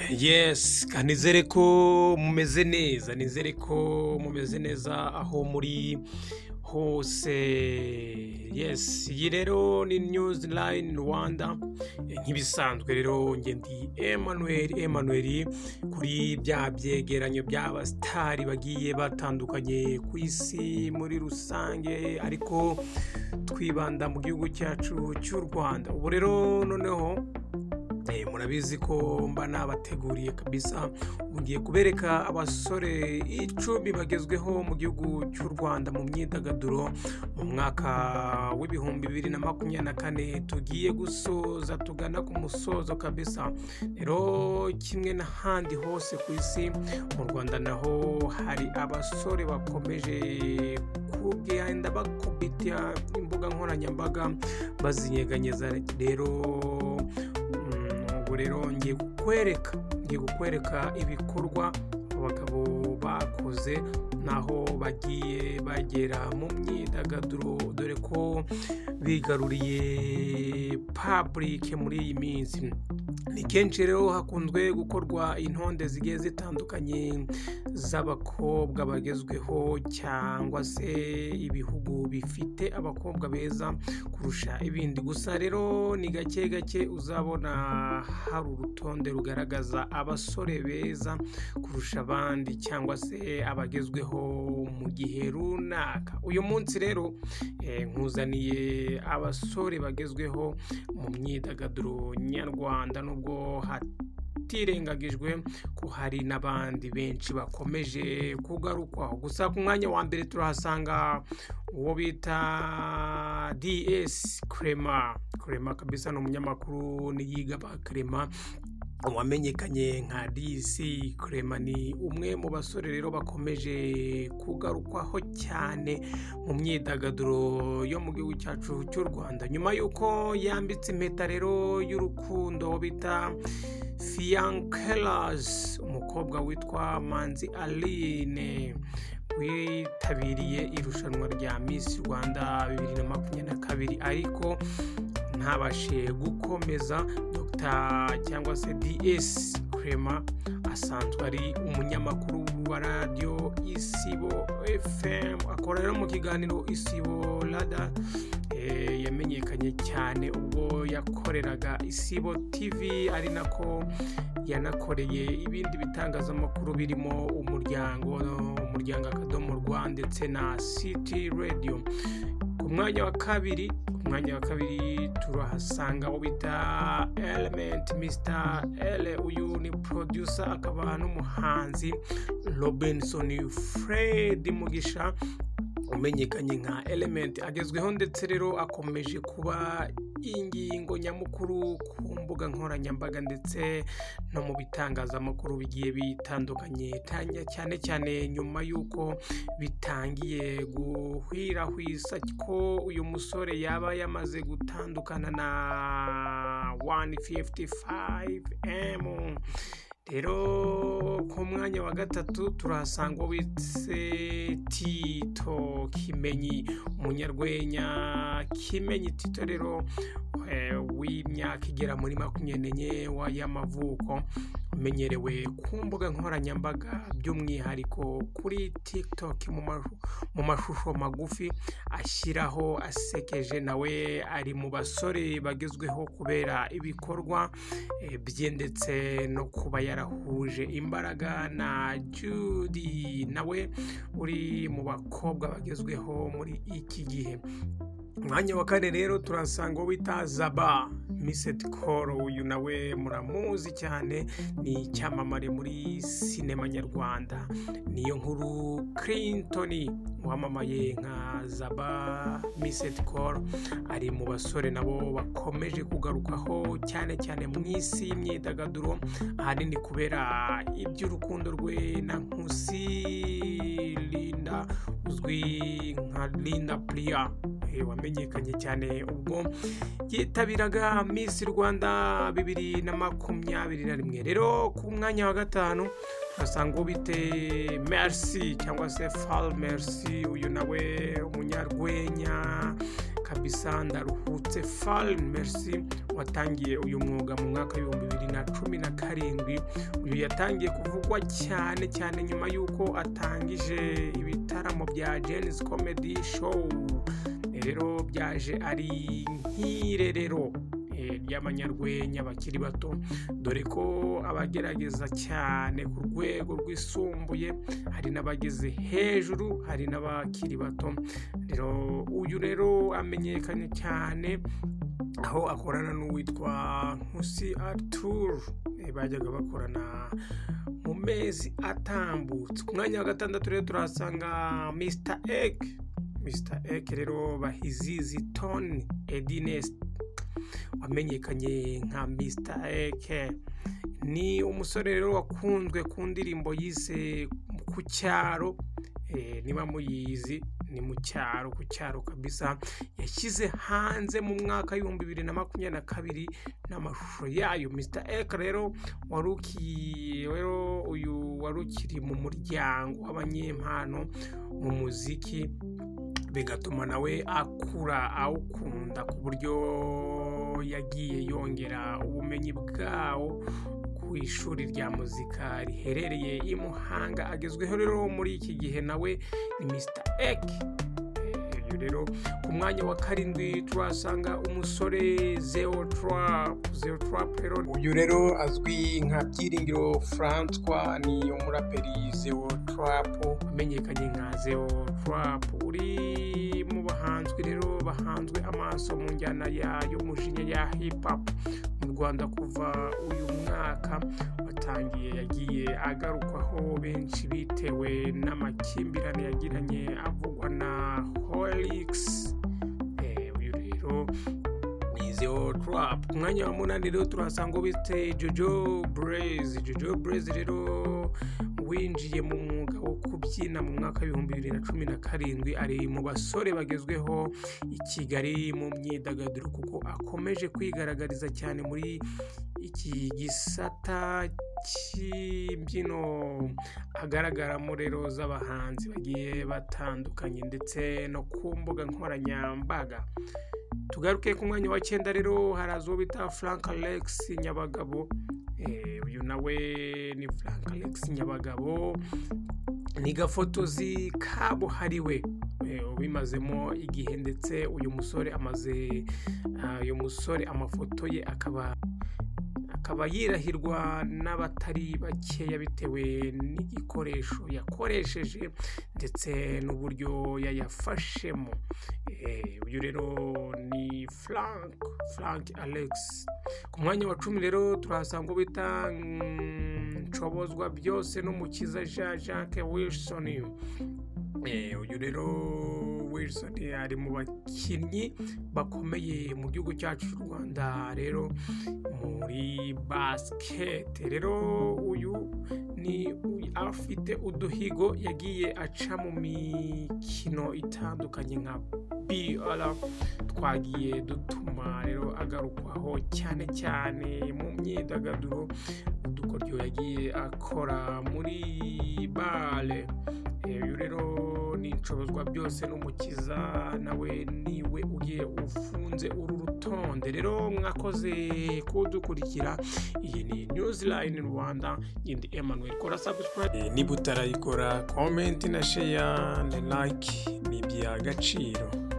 Yes, nizere ko mumeze neza aho muri hose. Yes, iyi rero ni Newsline Rwanda. Nk'ibisanzwe rero njye ndi Emmanuel kuri bya byegeranyo by'abasitari bagiye batandukanye ku isi muri rusange, ariko twibanda mu gihugu cyacu cy'u Rwanda. Ubu rero noneho murabizi ko mba nabateguriye kabisa, ngiye kubereka abasore 10 bagezweho mu gihugu cy'u Rwanda mu myidagaduro mu mwaka w'ibihumbi 2024 tugiye gusoza, tugana ku musozo kabisa. Rero kimwe n'ahandi hose ku isi, mu Rwanda naho hari abasore bakomeje kugenda bakubita imbuga nkoranyambaga bazinyeganyeza. Rero ngiye kukwereka ibikorwa abagabo bakoze naho bagiye bagera mu myidagaduro, dore ko bigaruriye public muri iyi minsi. Ni kenshi rero hakunzwe gukorwa intonde zigiye zitandukanye z'abakobwa bagezweho, cyangwa se ibihugu bifite abakobwa beza kurusha ibindi. Gusa rero ni gake uzabona hari urutonde rugaragaza abasore beza kurusha abandi, cyangwa se abagezweho mu gihe runaka. Uyu munsi rero nkuzaniye abasore bagezweho mu myidagaduro nyarwanda, nubwo hatirengagijwe ko hari n'abandi benshi bakomeje kugarukwaho. Gusa ku mwanya wa mbere turahasanga uwo bita DS Clement kabisa, ni umunyamakuru niyiga ba Clement wamenyekanye nka DC Clement. Ni umwe mu basore rero bakomeje kugarukwaho cyane mu myidagaduro yo mu gihugu cyacu cy'u Rwanda, nyuma y'uko yambitse impeta rero y'urukundo bita Fiancelas, umukobwa witwa Manzi Aline witabiriye irushanwa rya Miss Rwanda 2022, ariko ntabashe gukomeza. Cyangwa se DS Clement asanzwe ari umunyamakuru wa radio Isibo FM, akora rero mu kiganiro Isibo Lada. Yamenyekanye cyane ubwo yakoreraga Isibo TV, ari nako yanakoreye ibindi bitangazamakuru birimo umuryango akadomo ndetse na City Radio. Ku mwanya wa kabiri turahasanga uwo bita Element Mr. L. Uyu ni producer akaba n'umuhanzi Robinson Fred Mugisha, umenyekanye nka Element, agezweho ndetse rero akomeje kuba ingingo nyamukuru ku mbuga nkoranyambaga ndetse no mu bitangazamakuru bigiye bitandukanye, cyane nyuma y'uko bitangiye guhwirahwisa ko uyu musore yaba yamaze gutandukana na 155M. Rero ku mwanya wa gatatu turahasanga witse Tito Kimenyi, umunyarwenya Kimenyi Tito rero w'imyaka igera muri 24 y'amavuko, umenyerewe ku mbuga nkoranyambaga by'umwihariko kuri TikTok mu mashusho magufi ashyiraho asekeje. Nawe ari mu basore bagezweho kubera ibikorwa bye ndetse no kuba yarahuje imbaraga na Judy, nawe uri mu bakobwa bagezweho muri iki gihe. Mwanya wa kane rero turasanga wita Zaba Missed Call. Uyu nawe muramuzi cyane, ni icyamamare muri sinema nyarwanda. Niyo nkuru Clinton wamamaye nka Zaba Missed Call, ari mu basore nabo bakomeje kugarukaho cyane mu isi y'imyidagaduro, ahanini kubera iby'urukundo rwe na Nkusi Linda uzwi nka Linda Priya, wamenyekanye cyane ubwo yitabiraga Miss Rwanda 2021. Rero ku mwanya wa gatanu hasanga ubite Merci cyangwa se Fall Merci. Uyu nawe umunyarwenya kabisa ndaruhutse Fall Merci watangiye uyu mwuga mu mwaka w'ibihumbi 2017. Uyu yatangiye kuvugwa cyane cyane nyuma y'uko atangije ibitaramo bya Jen's Comedy Show. Rero byaje ari nk'irerero ry'abanyarwenya bakiri bato, dore ko abagerageza cyane ku rwego rwisumbuye hari n'abageze hejuru, hari n'abakiri bato. Rero uyu rero amenyekanye cyane aho akorana n'uwitwa Nkusi Arthur, bajyaga bakorana mu mezi atambutse. Ku mwanya wa gatandatu rero turahasanga Mr Egg rero Bahizizi Tony Edinest wamenyekanye nka Mr Egg. Ni umusore rero wakunzwe ku ndirimbo yise ku cyaro, niba muyizi ni mu cyaro, ku cyaro kabisa. Yashyize hanze mu mwaka w'ibihumbi 2022 n'amashusho yayo. Mr Egg rero uyu warukiri mu muryango w'abanyempano mu muziki, bigatuma nawe akura awukunda ku buryo yagiye yongera ubumenyi bwawo ku ishuri rya muzika riherereye i Muhanga. Agezweho rero muri iki gihe nawe ni Mr Egg. Rero ku mwanya wa karindwi turasanga umusore Zeo Trap rero. Uyu rero azwi nka Byiringiro Francois, ni umuraperi Zeo Trap amenyekanye nka Zeo Trap, uri mu bahanzwe rero bahanzwe amaso mu njyana y'umujinya ya hip hop mu Rwanda. Kuva uyu mwaka watangiye yagiye agarukwaho benshi bitewe n'amakimbirane yagiranye avugwa na Holix. Uyu rero ni Zeo Trap. Ku mwanya wa munani rero turasanga bite Jojo Blaze rero winjiye mu mwuga wo kubyina mu mwaka w'ibihumbi 2017. Ari mu basore bagezweho i Kigali mu myidagaduro, kuko akomeje kwigaragariza cyane muri iki gisata cy'imbyino agaragaramo rero z'abahanzi bagiye batandukanye ndetse no ku mbuga nkoranyambaga. Tugaruke ku mwanya wa 9 rero harazo bita Frank Alex Nyabagabo. Uyu nawe ni Frank Alex Nyabagabo, ni gafotozi kabuhariwe ubimazemo igihe, ndetse uyu musore amafoto ye akaba yirahirwa n'abatari bakeya bitewe n'igikoresho yakoresheje ndetse n'uburyo yayafashemo. Uyu rero ni Frank Alex. Ku mwanya wa 10 rero turahasanga bita Nshobozwa byose n'umukiza Jacques Wilson. Uyu rero Wilson ari mu bakinnyi bakomeye mu gihugu cyacu cy'u Rwanda rero muri basket. Rero uyu ni afite uduhigo yagiye aca mu mikino itandukanye nka BR, twagiye dutuma rero agarukwaho cyane cyane mu myidagaduro, udukoryo yagiye akora muri bale. Uyu rero ni Nshobozwa byose n'umukiza, nawe niwe ugiye ufunze uru rutonde. Rero mwakoze kudukurikira. Iyi ni Newsline Rwanda, yindi Emmanuel. Kora subscribe niba utarayikora, comment na share na like, ni iby'agaciro.